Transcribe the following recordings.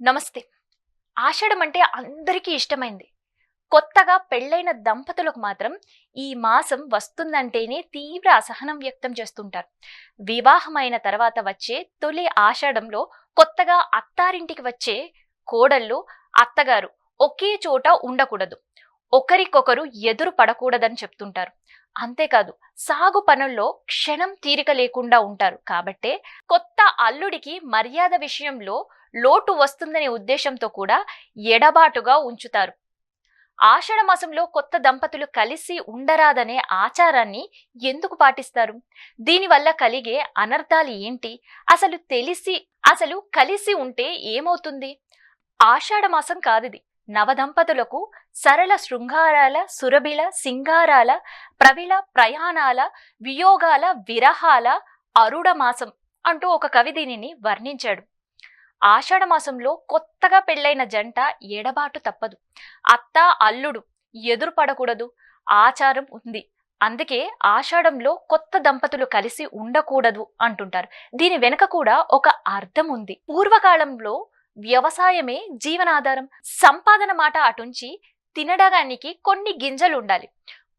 నమస్తే. ఆషాఢం అంటే అందరికీ ఇష్టమైంది. కొత్తగా పెళ్ళైన దంపతులకు మాత్రం ఈ మాసం వస్తుందంటేనే తీవ్ర అసహనం వ్యక్తం చేస్తుంటారు. వివాహమైన తర్వాత వచ్చే తొలి ఆషాఢంలో కొత్తగా అత్తారింటికి వచ్చే కోడళ్ళు, అత్తగారు ఒకే చోట ఉండకూడదు. ఒకరికొకరు ఎదురు పడకూడదని చెప్తుంటారు. అంతేకాదు, సాగు పనుల్లో క్షణం తీరిక లేకుండా ఉంటారు. కాబట్టే కొత్త అల్లుడికి మర్యాద విషయంలో లోటు వస్తుందనే ఉద్దేశంతో కూడా ఎడబాటుగా ఉంచుతారు. ఆషాఢ మాసంలో కొత్త దంపతులు కలిసి ఉండరాదనే ఆచారాన్ని ఎందుకు పాటిస్తారు? దీనివల్ల కలిగే అనర్థాలు ఏంటి? అసలు కలిసి ఉంటే ఏమవుతుంది? ఆషాఢ మాసం కాదిది. నవదంపతులకు సరళ శృంగారాల, సురభిల సింగారాల, ప్రవిళ ప్రయాణాల, వియోగాల, విరహాల అరుడ మాసం అంటూ ఒక కవి దీనిని వర్ణించాడు. ఆషాఢ మాసంలో కొత్తగా పెళ్ళైన జంట ఎడబాటు తప్పదు. అత్త అల్లుడు ఎదురు పడకూడదు ఆచారం ఉంది. అందుకే ఆషాఢంలో కొత్త దంపతులు కలిసి ఉండకూడదు అంటుంటారు. దీని వెనుక కూడా ఒక అర్థం ఉంది. పూర్వకాలంలో వ్యవసాయమే జీవనాధారం. సంపాదన మాట అటుంచి తినడానికి కొన్ని గింజలు ఉండాలి.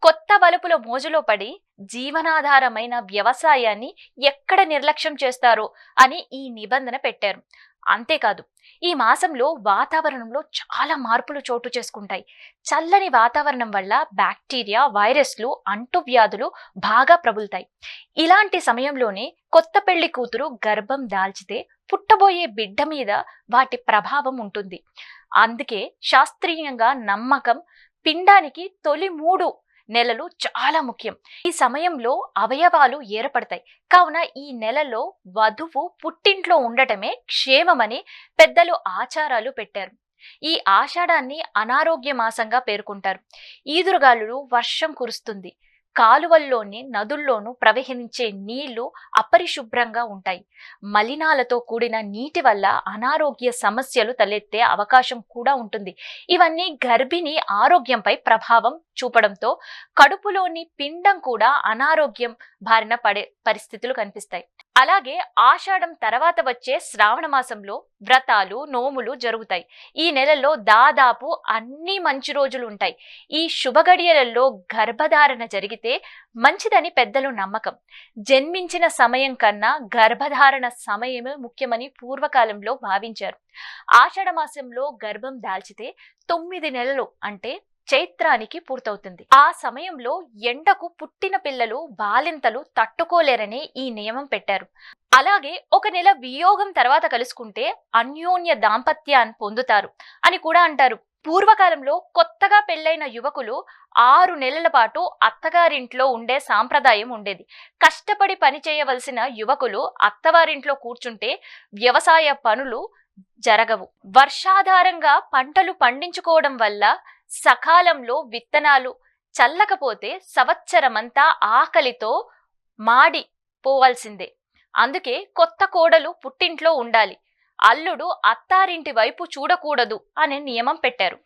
కొత్త వలుపుల మోజులో పడి జీవనాధారమైన వ్యవసాయాన్ని ఎక్కడ నిర్లక్ష్యం చేస్తారో అని ఈ నిబంధన పెట్టారు. అంతేకాదు, ఈ మాసంలో వాతావరణంలో చాలా మార్పులు చోటు చేసుకుంటాయి. చల్లని వాతావరణం వల్ల బ్యాక్టీరియా, వైరస్లు, అంటువ్యాధులు బాగా ప్రబులుతాయి. ఇలాంటి సమయంలోనే కొత్త పెళ్లి కూతురు గర్భం దాల్చితే పుట్టబోయే బిడ్డ మీద వాటి ప్రభావం ఉంటుంది. అందుకే శాస్త్రీయంగా నమ్మకం పిండానికి తొలి 3 నెలలు చాలా ముఖ్యం. ఈ సమయంలో అవయవాలు ఏర్పడతాయి. కావున ఈ నెలలో వధువు పుట్టింట్లో ఉండటమే క్షేమమని పెద్దలు ఆచారాలు పెట్టారు. ఈ ఆషాఢాన్ని అనారోగ్య మాసంగా పేర్కొంటారు. ఈదురుగాలులు, వర్షం కురుస్తుంది. కాలువల్లోని నదుల్లోనూ ప్రవహించే నీళ్లు అపరిశుభ్రంగా ఉంటాయి. మలినాలతో కూడిన నీటి వల్ల అనారోగ్య సమస్యలు తలెత్తే అవకాశం కూడా ఉంటుంది. ఇవన్నీ గర్భిణి ఆరోగ్యంపై ప్రభావం చూపడంతో కడుపులోని పిండం కూడా అనారోగ్యం బారిన పడే పరిస్థితులు కనిపిస్తాయి. అలాగే ఆషాఢం తర్వాత వచ్చే శ్రావణ మాసంలో వ్రతాలు, నోములు జరుగుతాయి. ఈ నెలలో దాదాపు అన్ని మంచి రోజులు ఉంటాయి. ఈ శుభగడియలలో గర్భధారణ జరిగితే మంచిదని పెద్దలు నమ్మకం. జన్మించిన సమయం కన్నా గర్భధారణ సమయమే ముఖ్యమని పూర్వకాలంలో భావించారు. ఆషాఢ మాసంలో గర్భం దాల్చితే 9 నెలలు అంటే చైత్రానికి పూర్తవుతుంది. ఆ సమయంలో ఎండకు పుట్టిన పిల్లలు, బాలింతలు తట్టుకోలేరని ఈ నియమం పెట్టారు. అలాగే 1 నెల వియోగం తర్వాత కలుసుకుంటే అన్యోన్య దాంపత్యాన్ని పొందుతారు అని కూడా అంటారు. పూర్వకాలంలో కొత్తగా పెళ్లైన యువకులు 6 నెలల పాటు అత్తగారింట్లో ఉండే సాంప్రదాయం ఉండేది. కష్టపడి పని చేయవలసిన యువకులు అత్తవారింట్లో కూర్చుంటే వ్యవసాయ పనులు జరగవు. వర్షాధారంగా పంటలు పండించుకోవడం వల్ల సకాలంలో విత్తనాలు చల్లకపోతే సంవత్సరమంతా ఆకలితో మాడి పోవాల్సిందే. అందుకే కొత్త కోడలు పుట్టింట్లో ఉండాలి, అల్లుడు అత్తారింటి వైపు చూడకూడదు అనే నియమం పెట్టారు.